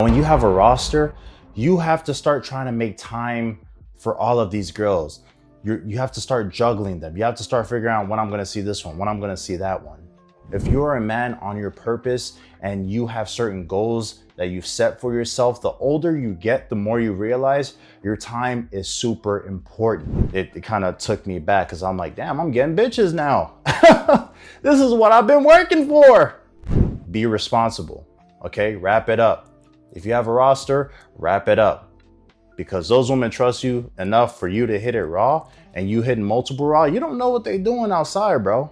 when you have a roster, you have to start trying to make time for all of these girls. You have to start juggling them. You have to start figuring out when I'm gonna see this one, when I'm gonna see that one. If you're a man on your purpose and you have certain goals that you've set for yourself, the older you get, the more you realize your time is super important. It kind of took me back because I'm like, damn, I'm getting bitches now. This is what I've been working for. Be responsible, okay? Wrap it up. If you have a roster, wrap it up. Because those women trust you enough for you to hit it raw, and you hitting multiple raw, you don't know what they're doing outside, bro.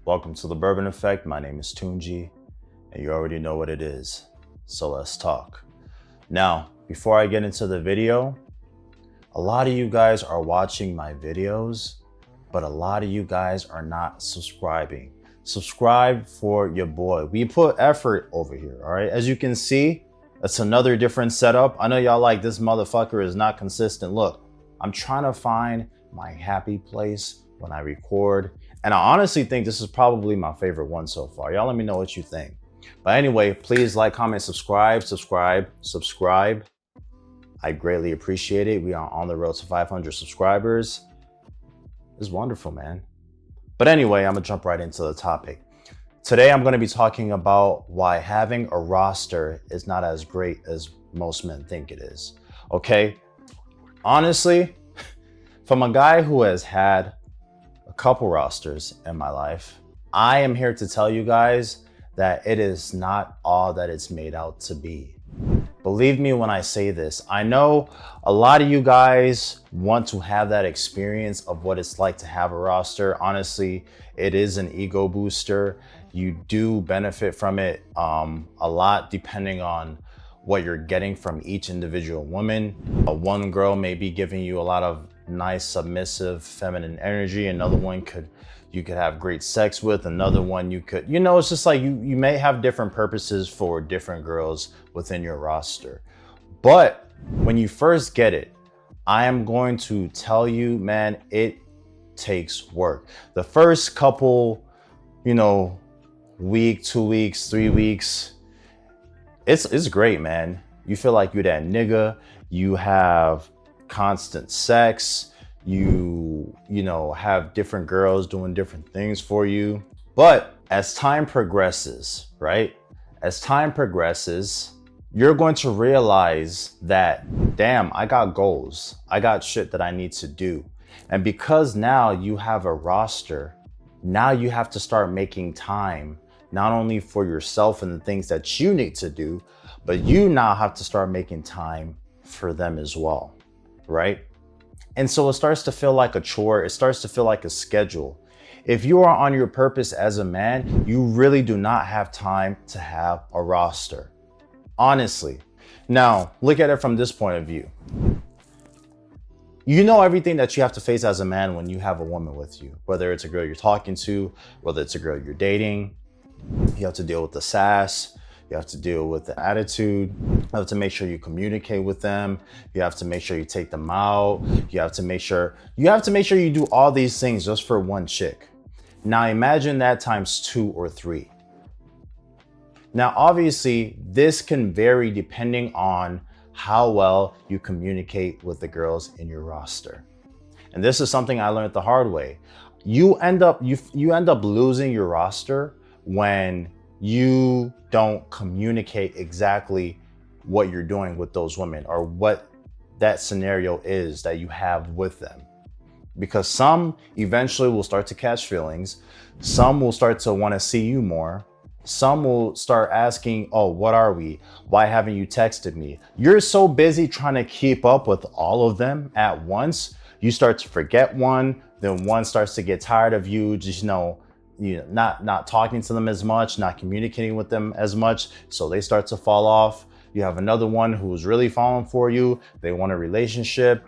Welcome to the Bourbon Effect. My name is Tunji, and you already know what it is. So let's talk. Now, before I get into the video, a lot of you guys are watching my videos, but a lot of you guys are not subscribing. Subscribe for your boy. We put effort over here, all right? As you can see, it's another different setup. I know y'all like this motherfucker is not consistent. Look, I'm trying to find my happy place when I record. And I honestly think this is probably my favorite one so far. Y'all let me know what you think. But anyway, please like, comment, subscribe. I greatly appreciate it. We are on the road to 500 subscribers. It's wonderful, man. But anyway, I'm gonna jump right into the topic. Today, I'm gonna be talking about why having a roster is not as great as most men think it is, okay? Honestly, from a guy who has had a couple rosters in my life, I am here to tell you guys that it is not all that it's made out to be. Believe me when I say this. I know a lot of you guys want to have that experience of what it's like to have a roster. Honestly, it is an ego booster. You do benefit from it a lot depending on what you're getting from each individual woman. One girl may be giving you a lot of nice, submissive, feminine energy. Another one you could have great sex with. Another one you could, it's just like you may have different purposes for different girls within your roster. But when you first get it, I am going to tell you, man, it takes work. The first couple, week, 2 weeks, 3 weeks, it's great, man. You feel like you're that nigga. You have constant sex. You have different girls doing different things for you. But as time progresses, right? As time progresses, you're going to realize that, damn, I got goals. I got shit that I need to do. And because now you have a roster, now you have to start making time, not only for yourself and the things that you need to do, but you now have to start making time for them as well, right? And so it starts to feel like a chore. It starts to feel like a schedule. If you are on your purpose as a man, you really do not have time to have a roster. Honestly. Now, look at it from this point of view. You know everything that you have to face as a man when you have a woman with you, whether it's a girl you're talking to, whether it's a girl you're dating. You have to deal with the sass. You have to deal with the attitude. You have to make sure you communicate with them. You have to make sure you take them out. You have to make sure you do all these things just for one chick. Now imagine that times 2 or 3. Now, obviously, this can vary depending on how well you communicate with the girls in your roster. And this is something I learned the hard way. You end up losing your roster when you don't communicate exactly what you're doing with those women or what that scenario is that you have with them. Because some eventually will start to catch feelings. Some will start to want to see you more. Some will start asking, oh, what are we? Why haven't you texted me? You're so busy trying to keep up with all of them at once. You start to forget one, then one starts to get tired of you, not talking to them as much, not communicating with them as much. So they start to fall off. You have another one who's really falling for you. They want a relationship.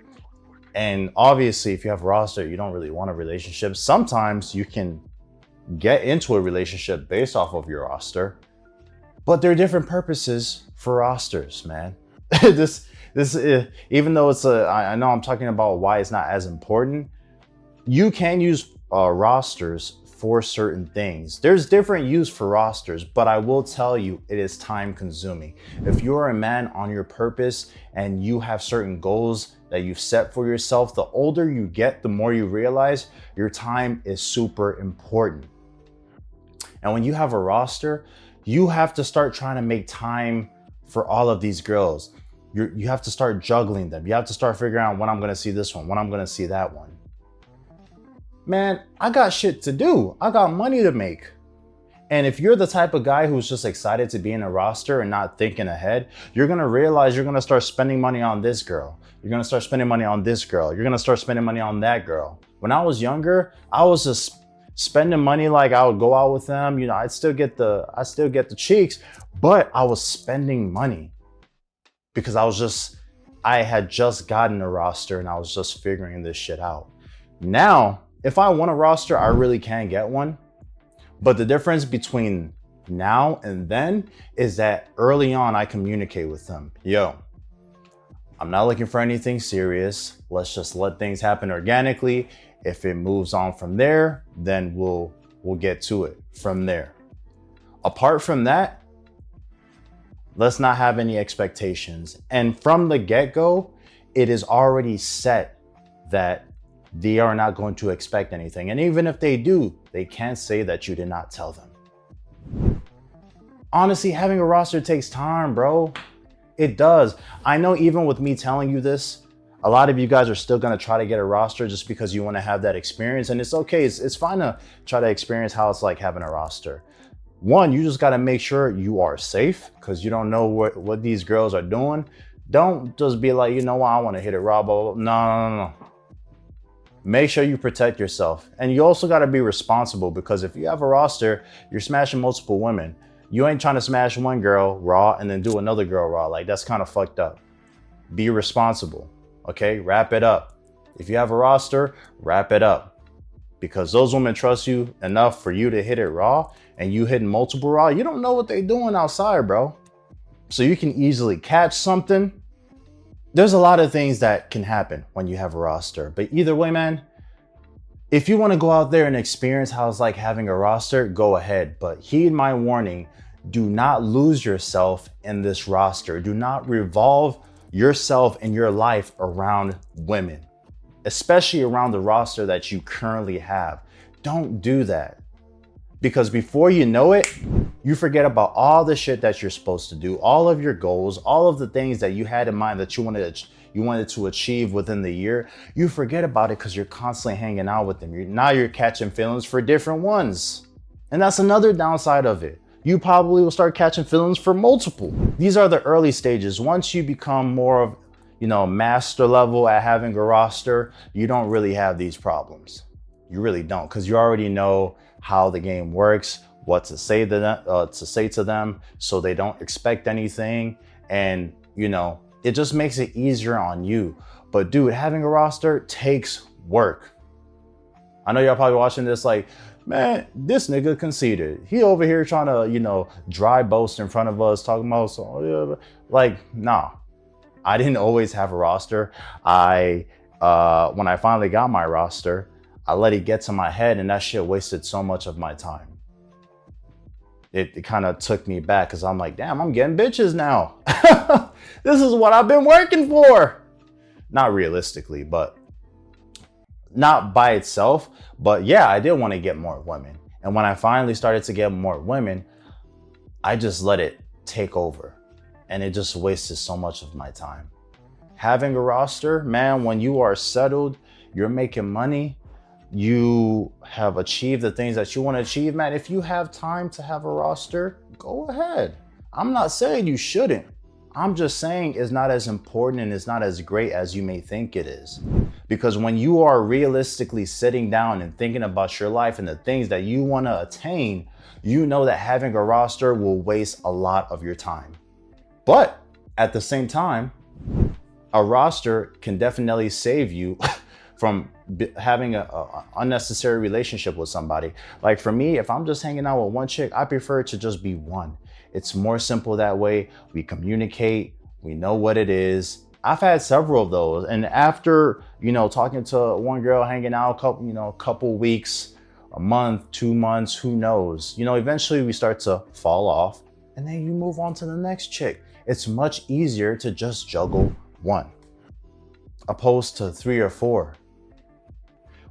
And obviously, if you have a roster, you don't really want a relationship. Sometimes you can get into a relationship based off of your roster, but there are different purposes for rosters, man. Even though I know I'm talking about why it's not as important. You can use rosters for certain things. There's different use for rosters, but I will tell you it is time consuming. If you're a man on your purpose and you have certain goals that you've set for yourself, the older you get, the more you realize your time is super important. And when you have a roster, you have to start trying to make time for all of these girls. You have to start juggling them. You have to start figuring out when I'm gonna see this one, when I'm gonna see that one. Man, I got shit to do. I got money to make. And if you're the type of guy who's just excited to be in a roster and not thinking ahead, you're gonna realize you're gonna start spending money on this girl. You're gonna start spending money on this girl. You're gonna start spending money on that girl. When I was younger, I was just spending money like I would go out with them. You know, I still get the cheeks, but I was spending money because I had just gotten a roster and I was just figuring this shit out. Now, if I want a roster, I really can get one. But the difference between now and then is that early on, I communicate with them. Yo, I'm not looking for anything serious. Let's just let things happen organically. If it moves on from there, then we'll get to it from there. Apart from that, let's not have any expectations. And from the get-go, it is already set that they are not going to expect anything. And even if they do, they can't say that you did not tell them. Honestly, having a roster takes time, bro. It does. I know even with me telling you this, a lot of you guys are still gonna try to get a roster just because you wanna have that experience. And it's okay, it's fine to try to experience how it's like having a roster. One, you just gotta make sure you are safe because you don't know what these girls are doing. Don't just be like, you know what, I wanna hit it raw, blah, blah. No. Make sure you protect yourself. And you also gotta be responsible because if you have a roster, you're smashing multiple women. You ain't trying to smash one girl raw and then do another girl raw. Like, that's kind of fucked up. Be responsible, okay? Wrap it up. If you have a roster, wrap it up. Because those women trust you enough for you to hit it raw and you hitting multiple raw, you don't know what they're doing outside, bro. So you can easily catch something. There's a lot of things that can happen when you have a roster. But either way, man, if you want to go out there and experience how it's like having a roster, go ahead. But heed my warning, do not lose yourself in this roster. Do not revolve yourself and your life around women, especially around the roster that you currently have. Don't do that. Because before you know it, you forget about all the shit that you're supposed to do, all of your goals, all of the things that you had in mind that you wanted to achieve within the year. You forget about it because you're constantly hanging out with them. Now you're catching feelings for different ones. And that's another downside of it. You probably will start catching feelings for multiple. These are the early stages. Once you become more of, master level at having a roster, you don't really have these problems. You really don't, because you already know how the game works, what to say to them, so they don't expect anything. And it just makes it easier on you. But dude, having a roster takes work. I know y'all probably watching this like, man, this nigga conceited. He over here trying to, dry boast in front of us, talking about, nah. I didn't always have a roster. When I finally got my roster, I let it get to my head and that shit wasted so much of my time. It kind of took me back because I'm like, damn, I'm getting bitches now. This is what I've been working for. Not realistically, but not by itself. But yeah, I did want to get more women. And when I finally started to get more women, I just let it take over. And it just wasted so much of my time. Having a roster, man, when you are settled, you're making money, you have achieved the things that you want to achieve, man. If you have time to have a roster, go ahead. I'm not saying you shouldn't. I'm just saying it's not as important and it's not as great as you may think it is. Because when you are realistically sitting down and thinking about your life and the things that you want to attain, you know that having a roster will waste a lot of your time. But at the same time, a roster can definitely save you from having an unnecessary relationship with somebody. Like for me, if I'm just hanging out with one chick, I prefer it to just be one. It's more simple that way. We communicate, we know what it is, I've had several of those. And after, talking to one girl, hanging out a couple weeks, a month, 2 months, who knows, eventually we start to fall off, and then you move on to the next chick. It's much easier to just juggle one opposed to 3 or 4.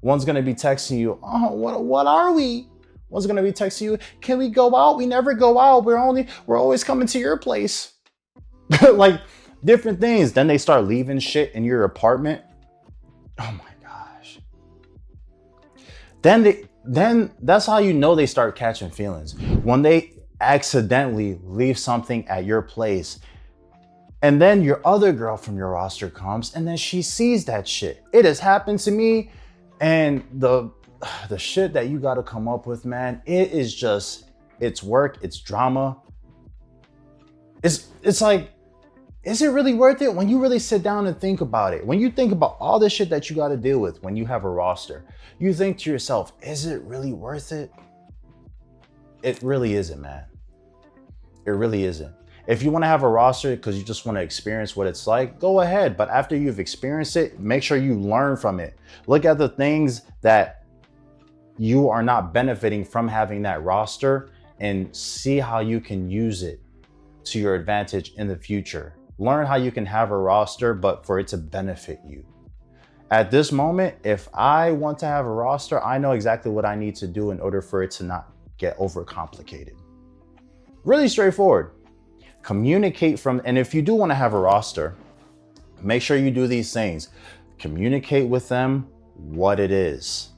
One's gonna be texting you, oh, what are we? One's gonna be texting you, can we go out? We never go out. We're always coming to your place. Like different things. Then they start leaving shit in your apartment. Oh my gosh. Then that's how you know they start catching feelings. When they accidentally leave something at your place, and then your other girl from your roster comes, and then she sees that shit. It has happened to me, and the shit that you got to come up with, man, it's work, it's drama. It's like, is it really worth it? When you really sit down and think about it, when you think about all the shit that you got to deal with when you have a roster, you think to yourself, is it really worth it? It really isn't, man. It really isn't. If you want to have a roster because you just want to experience what it's like, go ahead. But after you've experienced it, make sure you learn from it. Look at the things that you are not benefiting from having that roster and see how you can use it to your advantage in the future. Learn how you can have a roster, but for it to benefit you. At this moment, if I want to have a roster, I know exactly what I need to do in order for it to not get overcomplicated. Really straightforward. Communicate and if you do want to have a roster, make sure you do these things. Communicate with them what it is.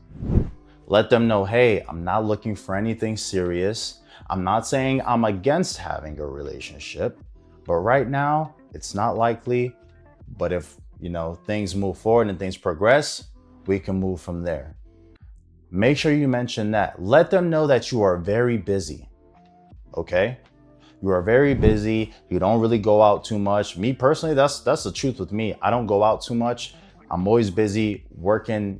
Let them know, hey, I'm not looking for anything serious. I'm not saying I'm against having a relationship, but right now it's not likely. But if, things move forward and things progress, we can move from there. Make sure you mention that. Let them know that you are very busy. Okay? You are very busy. You don't really go out too much. Me personally, that's the truth with me. I don't go out too much. I'm always busy working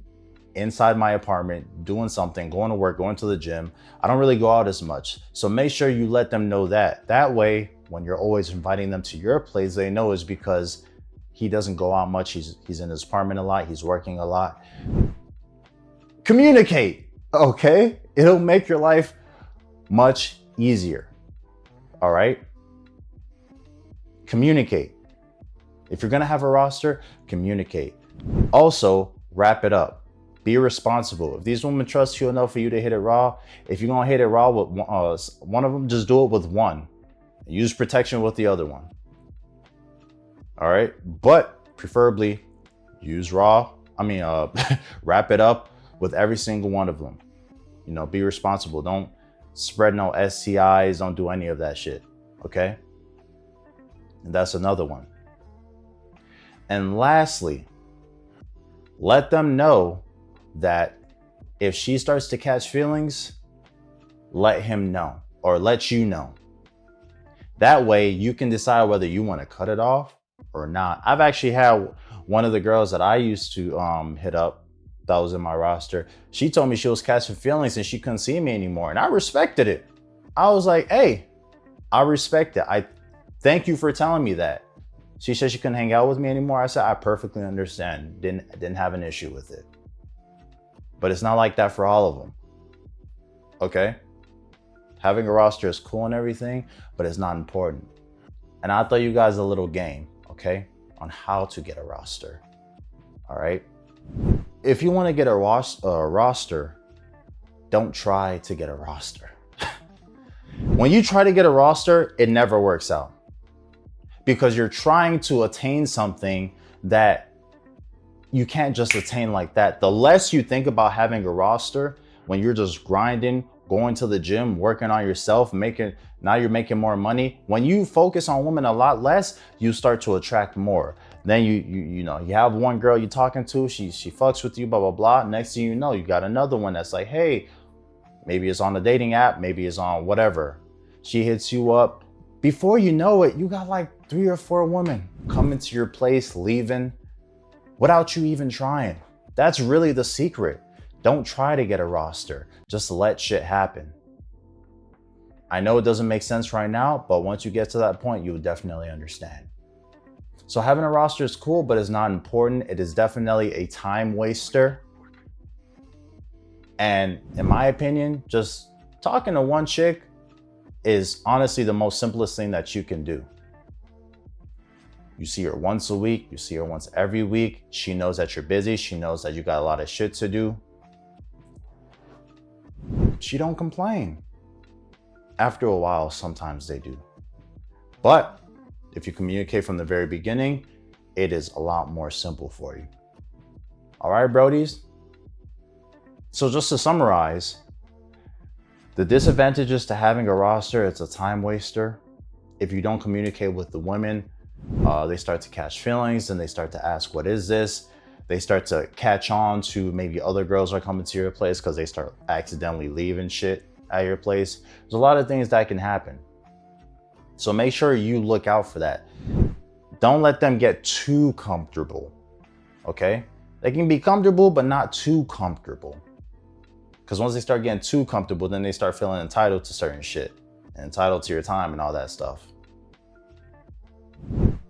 inside my apartment, doing something, going to work, going to the gym. I don't really go out as much. So make sure you let them know that. That way, when you're always inviting them to your place, they know it's because he doesn't go out much. He's in his apartment a lot. He's working a lot. Communicate, okay? It'll make your life much easier. All right? Communicate. If you're gonna have a roster, communicate. Also, wrap it up. Be responsible. If these women trust you enough for you to hit it raw, if you're gonna hit it raw with one of them, just do it with one. Use protection with the other one. All right? But preferably use wrap it up with every single one of them. Be responsible. Don't spread no STIs. Don't do any of that shit. Okay? And that's another one. And lastly, let them know that if she starts to catch feelings, let him know or let you know. That way you can decide whether you want to cut it off or not. I've actually had one of the girls that I used to hit up that was in my roster. She told me she was catching feelings and she couldn't see me anymore. And I respected it. I was like, hey, I respect it. I thank you for telling me that. She said she couldn't hang out with me anymore. I said, I perfectly understand. Didn't have an issue with it. But it's not like that for all of them. Okay? Having a roster is cool and everything, but it's not important. And I'll tell you guys a little game, okay, on how to get a roster. All right? If you want to get a roster, don't try to get a roster. When you try to get a roster, it never works out. Because you're trying to attain something that you can't just attain like that. The less you think about having a roster, when you're just grinding, going to the gym, working on yourself, now you're making more money. When you focus on women a lot less, you start to attract more. Then you have one girl you're talking to, she fucks with you, blah, blah, blah. Next thing you know, you got another one that's like, hey, maybe it's on a dating app, maybe it's on whatever. She hits you up. Before you know it, you got like 3 or 4 women coming to your place, leaving without you even trying. That's really the secret. Don't try to get a roster. Just let shit happen. I know it doesn't make sense right now, but once you get to that point, you'll definitely understand. So having a roster is cool, but it's not important. It is definitely a time waster. And in my opinion, just talking to one chick is honestly the most simplest thing that you can do. You see her once a week, you see her once every week. She knows that you're busy. She knows that you got a lot of shit to do. She don't complain. After a while, sometimes they do. But if you communicate from the very beginning, it is a lot more simple for you. All right, Brodies? So just to summarize, the disadvantages to having a roster, it's a time waster. If you don't communicate with the women, they start to catch feelings and they start to ask, what is this? They start to catch on to maybe other girls are coming to your place because they start accidentally leaving shit at your place. There's a lot of things that can happen. So make sure you look out for that. Don't let them get too comfortable, okay? They can be comfortable, but not too comfortable. Because once they start getting too comfortable, then they start feeling entitled to certain shit, and entitled to your time and all that stuff.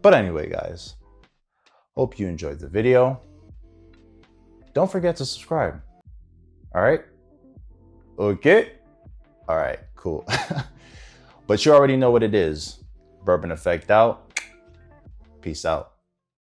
But anyway, guys, hope you enjoyed the video. Don't forget to subscribe. All right? Okay? All right, cool. But you already know what it is. Bourbon Effect out. Peace out.